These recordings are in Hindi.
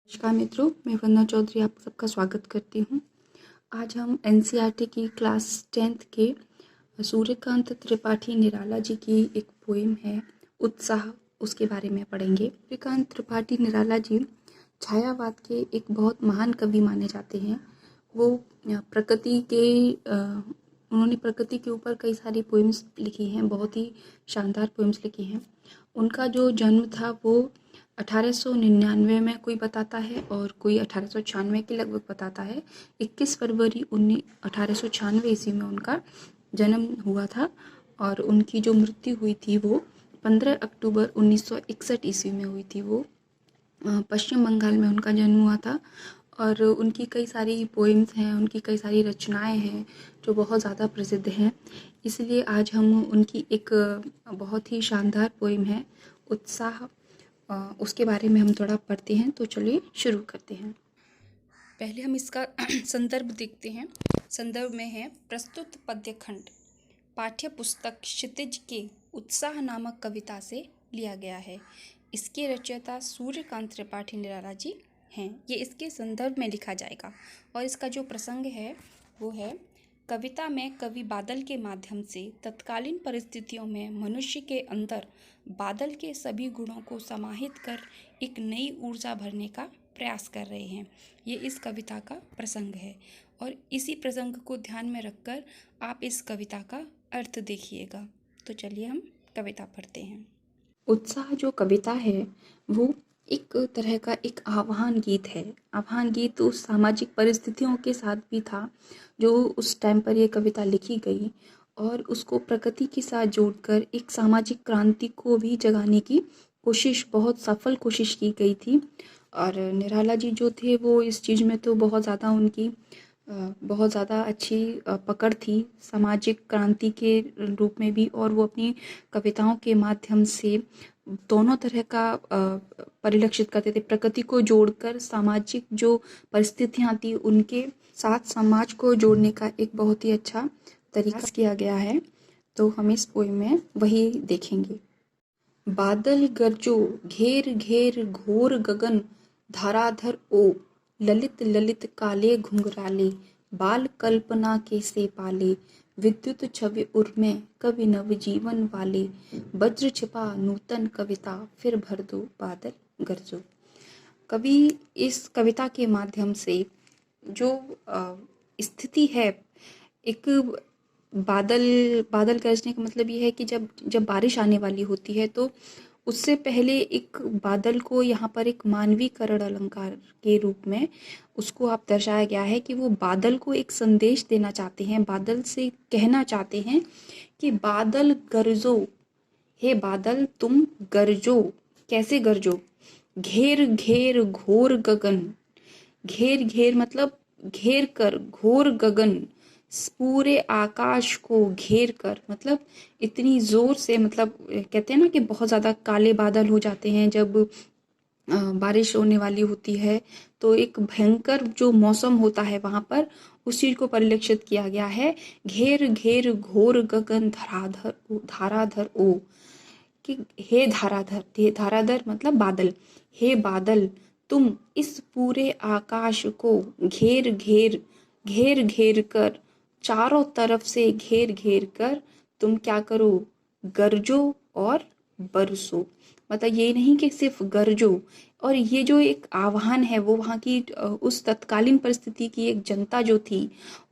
नमस्कार मित्रों, मैं वंदना चौधरी आप सबका स्वागत करती हूँ। आज हम एनसीईआरटी की क्लास 10th के सूर्यकांत त्रिपाठी निराला जी की एक पोएम है उत्साह, उसके बारे में पढ़ेंगे। सूर्यकांत त्रिपाठी निराला जी छायावाद के एक बहुत महान कवि माने जाते हैं। वो उन्होंने प्रकृति के ऊपर कई सारी पोएम्स लिखी हैं, बहुत ही शानदार पोएम्स लिखी हैं। उनका जो जन्म था वो 1899 में कोई बताता है और कोई 1896 के लगभग बताता है। 21 फरवरी 1896 ईस्वी में उनका जन्म हुआ था और उनकी जो मृत्यु हुई थी वो 15 अक्टूबर 1961 ईस्वी में हुई थी। वो पश्चिम बंगाल में उनका जन्म हुआ था और उनकी कई सारी पोएम्स हैं, उनकी कई सारी रचनाएं हैं जो बहुत ज़्यादा प्रसिद्ध हैं। इसलिए आज हम उनकी एक बहुत ही शानदार पोएम है उत्साह, उसके बारे में हम थोड़ा पढ़ते हैं। तो चलिए शुरू करते हैं। पहले हम इसका संदर्भ देखते हैं। संदर्भ में है प्रस्तुत पद्यखंड पाठ्य पुस्तक क्षितिज के उत्साह नामक कविता से लिया गया है। इसके रचयिता सूर्यकांत त्रिपाठी निराला जी हैं। ये इसके संदर्भ में लिखा जाएगा और इसका जो प्रसंग है वो है कविता में कवि बादल के माध्यम से तत्कालीन परिस्थितियों में मनुष्य के अंदर बादल के सभी गुणों को समाहित कर एक नई ऊर्जा भरने का प्रयास कर रहे हैं। ये इस कविता का प्रसंग है और इसी प्रसंग को ध्यान में रखकर आप इस कविता का अर्थ देखिएगा। तो चलिए हम कविता पढ़ते हैं। उत्साह जो कविता है वो एक तरह का एक आह्वान गीत है। आह्वान गीत उस सामाजिक परिस्थितियों के साथ भी था जो उस टाइम पर ये कविता लिखी गई और उसको प्रकृति के साथ जोड़कर एक सामाजिक क्रांति को भी जगाने की कोशिश, बहुत सफल कोशिश की गई थी। और निराला जी जो थे वो इस चीज़ में तो बहुत ज़्यादा उनकी बहुत ज़्यादा अच्छी पकड़ थी सामाजिक क्रांति के रूप में भी, और वो अपनी कविताओं के माध्यम से दोनों तरह का परिलक्षित करते थे। प्रकृति को जोड़कर सामाजिक जो परिस्थितियाँ थी उनके साथ समाज को जोड़ने का एक बहुत ही अच्छा तरीका किया गया है। तो हम इस पोएम में वही देखेंगे। बादल गरजो घेर घेर घोर गगन धराधर ओ, ललित ललित काले घुंघराले बाल कल्पना के से पाले, विद्युत छवि उर्मे कवि नव जीवन वाले, वज्र छिपा नूतन कविता फिर भर दो बादल गरजो। कवि इस कविता के माध्यम से जो स्थिति है, एक बादल गरजने का मतलब ये है कि जब बारिश आने वाली होती है तो उससे पहले एक बादल को यहाँ पर एक मानवीकरण अलंकार के रूप में उसको आप दर्शाया गया है कि वो बादल को एक संदेश देना चाहते हैं, बादल से कहना चाहते हैं कि बादल गरजो, हे बादल तुम गरजो। कैसे गरजो? घेर घेर घोर गगन, घेर घेर मतलब घेर कर, घोर गगन पूरे आकाश को घेर कर, मतलब इतनी जोर से, मतलब कहते हैं ना कि बहुत ज़्यादा काले बादल हो जाते हैं जब बारिश होने वाली होती है, तो एक भयंकर जो मौसम होता है वहाँ पर उस चीज़ को परिलक्षित किया गया है। घेर घेर घोर गगन धाराधर ओ, कि हे धाराधर मतलब बादल, हे बादल तुम इस पूरे आकाश को घेर घेर कर, चारों तरफ से घेर घेर कर तुम क्या करो? गरजो और बरसो। मतलब ये नहीं कि सिर्फ गरजो, और ये जो एक आह्वान है वो वहाँ की उस तत्कालीन परिस्थिति की एक जनता जो थी,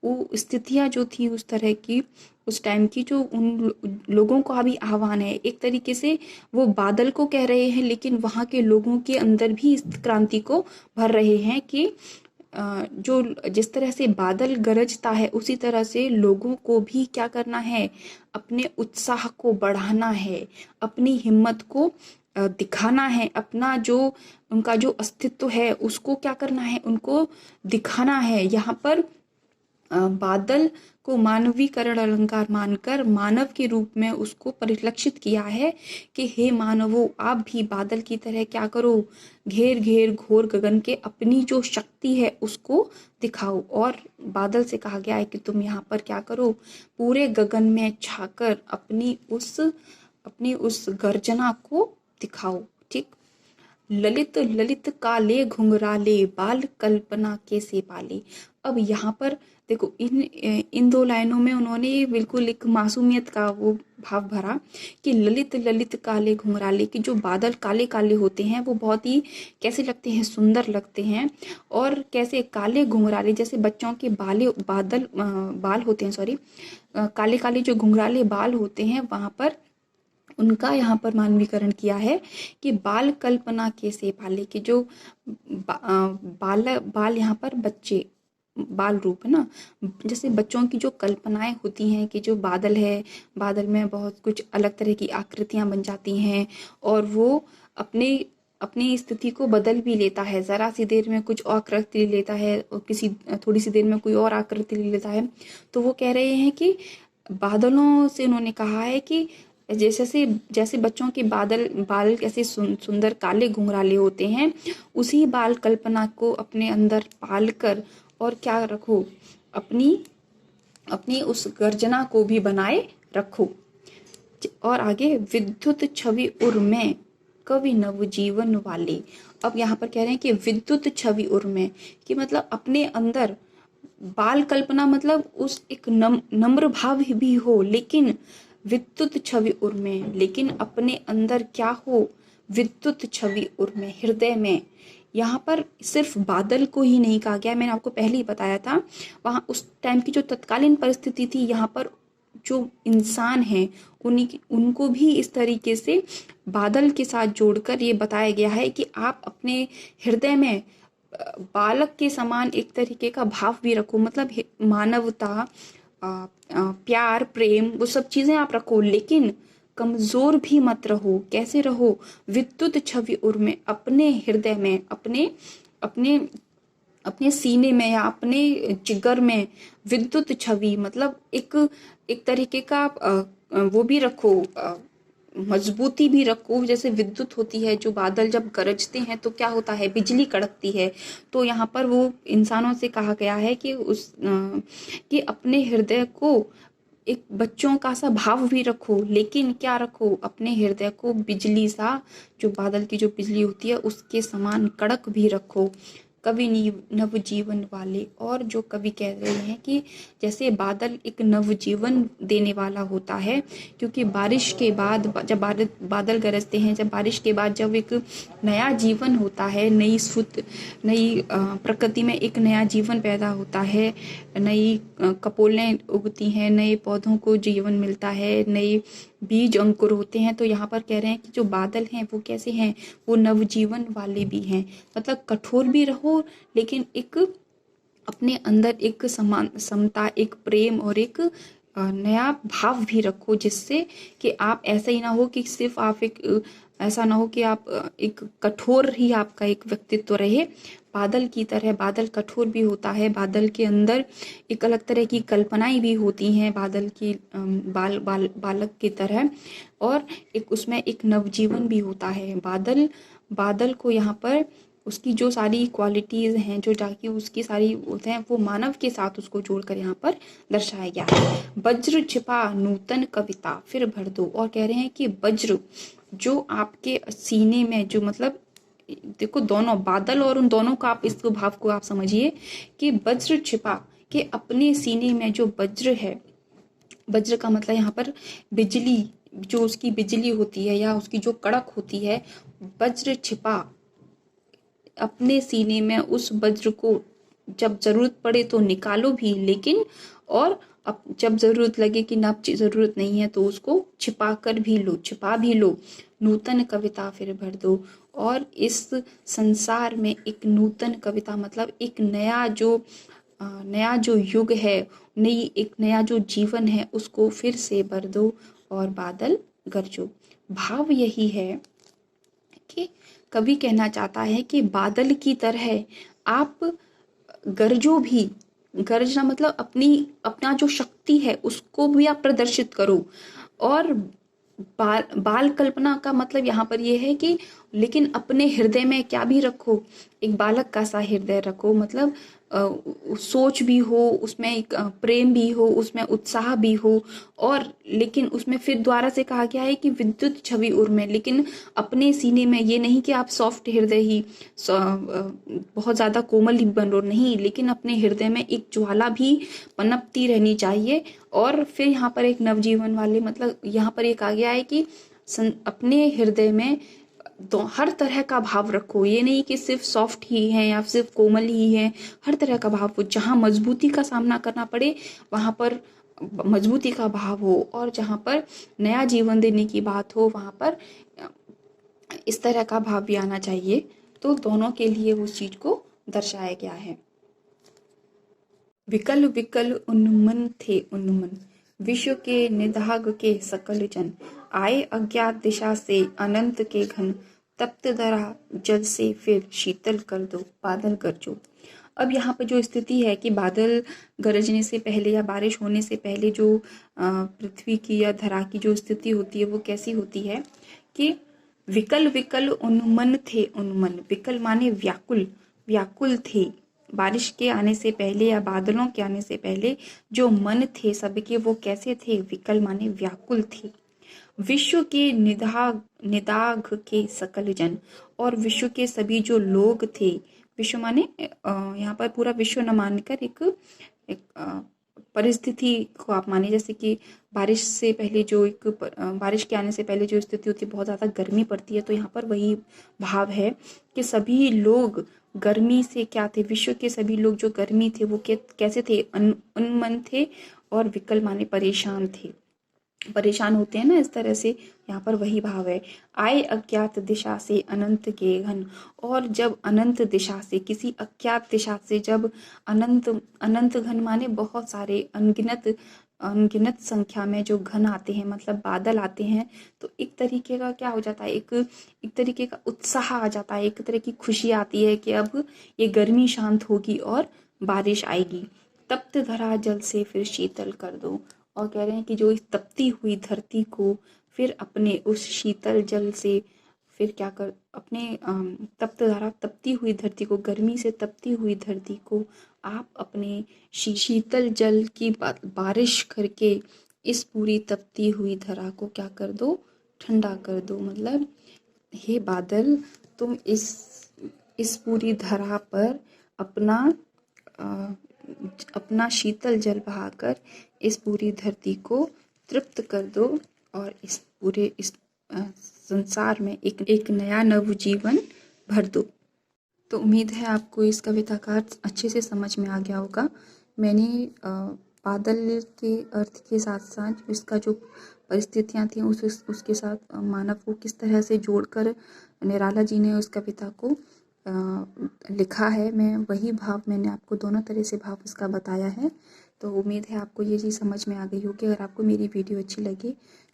वो स्थितियाँ जो थी उस तरह की उस टाइम की, जो उन लोगों का भी आह्वान है। एक तरीके से वो बादल को कह रहे हैं लेकिन वहाँ के लोगों के अंदर भी इस क्रांति को भर रहे हैं कि जो जिस तरह से बादल गरजता है उसी तरह से लोगों को भी क्या करना है? अपने उत्साह को बढ़ाना है, अपनी हिम्मत को दिखाना है, अपना जो उनका जो अस्तित्व है उसको क्या करना है? उनको दिखाना है। यहाँ पर बादल को मानवीकरण अलंकार मानकर मानव के रूप में उसको परिलक्षित किया है कि हे मानवो, आप भी बादल की तरह क्या करो? घेर घेर घोर गगन के अपनी जो शक्ति है उसको दिखाओ। और बादल से कहा गया है कि तुम यहाँ पर क्या करो? पूरे गगन में छाकर अपनी उस गर्जना को दिखाओ। ठीक, ललित ललित काले घुंघराले, बाल कल्पना कैसे पाले। अब यहाँ पर देखो, इन दो लाइनों में उन्होंने बिल्कुल एक मासूमियत का वो भाव भरा कि ललित ललित काले घुंघराले, कि जो बादल काले काले होते हैं वो बहुत ही कैसे लगते हैं, सुंदर लगते हैं। और कैसे काले घुंघराले, जैसे बच्चों के बाल होते हैं, सॉरी, काले काले जो घुंघराले बाल होते हैं, वहां पर उनका यहाँ पर मानवीकरण किया है कि बाल कल्पना कैसे पाले, कि जो बाल यहाँ पर बच्चे, बाल रूप है ना, जैसे बच्चों की जो कल्पनाएं होती हैं कि जो बादल है, बादल में बहुत कुछ अलग तरह की आकृतियां बन जाती हैं और वो अपने अपनी स्थिति को बदल भी लेता है, जरा सी देर में कुछ और आकृति ले लेता है और किसी थोड़ी सी देर में कोई और आकृति ले लेता है। तो वो कह रहे हैं कि बादलों से उन्होंने कहा है कि जैसे जैसे बच्चों के बाल कैसे सुंदर काले घुंघराले होते हैं, उसी बाल कल्पना को अपने अंदर पाल कर और क्या रखो, अपनी अपनी उस गर्जना को भी बनाए रखो। और आगे, विद्युत छवि उर में कवि नव जीवन वाले। अब यहाँ पर कह रहे हैं कि विद्युत छवि उर में, कि मतलब अपने अंदर बाल कल्पना, मतलब उस एक नम्र भाव भी हो, लेकिन विद्युत छवि उर में, लेकिन अपने अंदर क्या हो, विद्युत छवि उर में, हृदय में। यहाँ पर सिर्फ बादल को ही नहीं कहा गया, मैंने आपको पहले ही बताया था, वहां उस टाइम की जो तत्कालीन परिस्थिति थी, यहाँ पर जो इंसान हैं उनको भी इस तरीके से बादल के साथ जोड़कर ये बताया गया है कि आप अपने हृदय में बालक के समान एक तरीके का भाव भी रखो, मतलब मानवता, प्यार, प्रेम, वो सब चीजें आप रखो, लेकिन कमजोर भी मत रहो। कैसे रहो, विद्युत छवि उर में, अपने हृदय में, अपने अपने अपने सीने में या अपने जिगर में विद्युत छवि, मतलब एक तरीके का वो भी रखो, मजबूती भी रखो। जैसे विद्युत होती है, जो बादल जब गरजते हैं तो क्या होता है, बिजली कड़कती है। तो यहाँ पर वो इंसानों से कहा गया है कि कि अपने हृदय को एक बच्चों का सा भाव भी रखो, लेकिन क्या रखो, अपने हृदय को बिजली सा, जो बादल की जो बिजली होती है उसके समान कड़क भी रखो। कवि नवजीवन वाले, और जो कवि कह रहे हैं कि जैसे बादल एक नवजीवन देने वाला होता है, क्योंकि बारिश के बाद जब बादल गरजते हैं, जब बारिश के बाद जब एक नया जीवन होता है, नई प्रकृति में एक नया जीवन पैदा होता है, नई कपोलें उगती हैं, नए पौधों को जीवन मिलता है, नए बीज अंकुर होते हैं। तो यहाँ पर कह रहे हैं कि जो बादल हैं वो कैसे हैं, वो नवजीवन वाले भी हैं, मतलब कठोर भी रहो, लेकिन एक अपने अंदर एक समता, एक प्रेम और एक नया भाव भी रखो, जिससे कि आप ऐसा ही ना हो कि सिर्फ आप ऐसा ना हो कि आप एक कठोर ही आपका एक व्यक्तित्व रहे। बादल की तरह, बादल कठोर भी होता है, बादल के अंदर एक अलग तरह की कल्पनाएं भी होती हैं, बादल की बालक की तरह, और एक उसमें एक नवजीवन भी होता है। बादल को यहाँ पर उसकी जो सारी क्वालिटीज हैं, जो जाके उसकी सारी होते हैं, वो मानव के साथ उसको जोड़कर यहाँ पर दर्शाया गया है। वज्र छिपा नूतन कविता फिर भर दो, और कह रहे हैं कि वज्र जो आपके सीने में, जो मतलब देखो, दोनों बादल और उन दोनों का आप इस भाव को आप समझिए कि वज्र छिपा, के अपने सीने में जो वज्र है, वज्र का मतलब यहाँ पर बिजली, जो उसकी बिजली होती है या उसकी जो कड़क होती है, वज्र छिपा अपने सीने में, उस वज्र को जब जरूरत पड़े तो निकालो भी, लेकिन और अब जब जरूरत लगे कि ना जरूरत नहीं है तो उसको छिपा भी लो। नूतन कविता फिर भर दो, और इस संसार में एक नूतन कविता, मतलब एक नया जो युग है, एक नया जो जीवन है, उसको फिर से भर दो और बादल गरजो। भाव यही है कि कवि कहना चाहता है कि बादल की तरह आप गरजो भी। गरजना मतलब अपना जो शक्ति है उसको भी आप प्रदर्शित करो। और बाल कल्पना का मतलब यहाँ पर यह है कि लेकिन अपने हृदय में क्या भी रखो, एक बालक का सा हृदय रखो, मतलब सोच भी हो उसमें, एक प्रेम भी हो उसमें, उत्साह भी हो, और लेकिन उसमें फिर द्वारा से कहा गया है कि विद्युत छवि उर्मे, लेकिन अपने सीने में ये नहीं कि आप सॉफ्ट हृदय ही बहुत ज़्यादा कोमल ही बनो, नहीं, लेकिन अपने हृदय में एक ज्वाला भी पनपती रहनी चाहिए। और फिर यहाँ पर एक नवजीवन वाले, मतलब यहाँ पर एक आ गया है कि अपने हृदय में तो हर तरह का भाव रखो, ये नहीं कि सिर्फ सॉफ्ट ही है या सिर्फ कोमल ही है, हर तरह का भाव हो। जहाँ मजबूती का सामना करना पड़े वहाँ पर मजबूती का भाव हो, और जहाँ पर नया जीवन देने की बात हो वहाँ पर इस तरह का भाव भी आना चाहिए। तो दोनों के लिए उस चीज को दर्शाया गया है। विकल विकल उन्मन थे उन्मन, विश्व के निदाघ के सकल जन, आए अज्ञात दिशा से अनंत के घन, तप्त धरा जल से फिर शीतल कर दो बादल गरजो। अब यहाँ पर जो स्थिति है कि बादल गरजने से पहले या बारिश होने से पहले जो पृथ्वी की या धरा की जो स्थिति होती है वो कैसी होती है कि विकल विकल उन्मन थे उन्मन, विकल माने व्याकुल, व्याकुल थे। बारिश के आने से पहले या बादलों के आने से पहले जो मन थे सबके वो कैसे थे, विकल माने व्याकुल थे। विश्व के निदाघ के सकल जन, और विश्व के सभी जो लोग थे, विश्व माने यहाँ पर पूरा विश्व न मानकर एक परिस्थिति को आप माने, जैसे कि बारिश से पहले जो एक बारिश के आने से पहले जो स्थिति होती है, बहुत ज़्यादा गर्मी पड़ती है, तो यहाँ पर वही भाव है कि सभी लोग गर्मी से क्या थे, विश्व के सभी लोग जो गर्मी थे वो कैसे थे, उन्मन थे, और विकल माने परेशान थे, परेशान होते हैं ना, इस तरह से यहाँ पर वही भाव है। आए अज्ञात दिशा से अनंत के घन, और जब अनंत दिशा से, किसी अज्ञात दिशा से जब अनंत, अनंत घन माने बहुत सारे, अनगिनत अनगिनत संख्या में जो घन आते हैं, मतलब बादल आते हैं, तो एक तरीके का क्या हो जाता है, एक तरीके का उत्साह आ जाता है, एक तरह की खुशी आती है कि अब ये गर्मी शांत होगी और बारिश आएगी। तप्त धरा जल से फिर शीतल कर दो, और कह रहे हैं कि जो इस तपती हुई धरती को फिर अपने उस शीतल जल से फिर क्या कर, अपने तप्त धारा, तपती हुई धरती को, गर्मी से तपती हुई धरती को आप अपने शीतल जल की बारिश करके इस पूरी तपती हुई धरा को क्या कर दो, ठंडा कर दो। मतलब हे बादल, तुम इस पूरी धरा पर अपना शीतल जल बहाकर इस पूरी धरती को तृप्त कर दो, और इस पूरे इस संसार में एक नया नव जीवन भर दो। तो उम्मीद है आपको इस कविता का अच्छे से समझ में आ गया होगा। मैंने बादल के अर्थ के साथ साथ इसका जो परिस्थितियाँ थी उसके साथ मानव को किस तरह से जोड़कर निराला जी ने उस कविता को लिखा है, मैं वही भाव मैंने आपको दोनों तरह से भाव इसका बताया है। तो उम्मीद है आपको ये चीज़ समझ में आ गई होगी। अगर आपको मेरी वीडियो अच्छी लगे,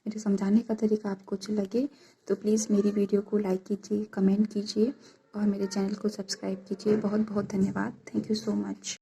मेरे समझाने का तरीका आपको अच्छा लगे, तो प्लीज़ मेरी वीडियो को लाइक कीजिए, कमेंट कीजिए और मेरे चैनल को सब्सक्राइब कीजिए। बहुत बहुत धन्यवाद। Thank you so much.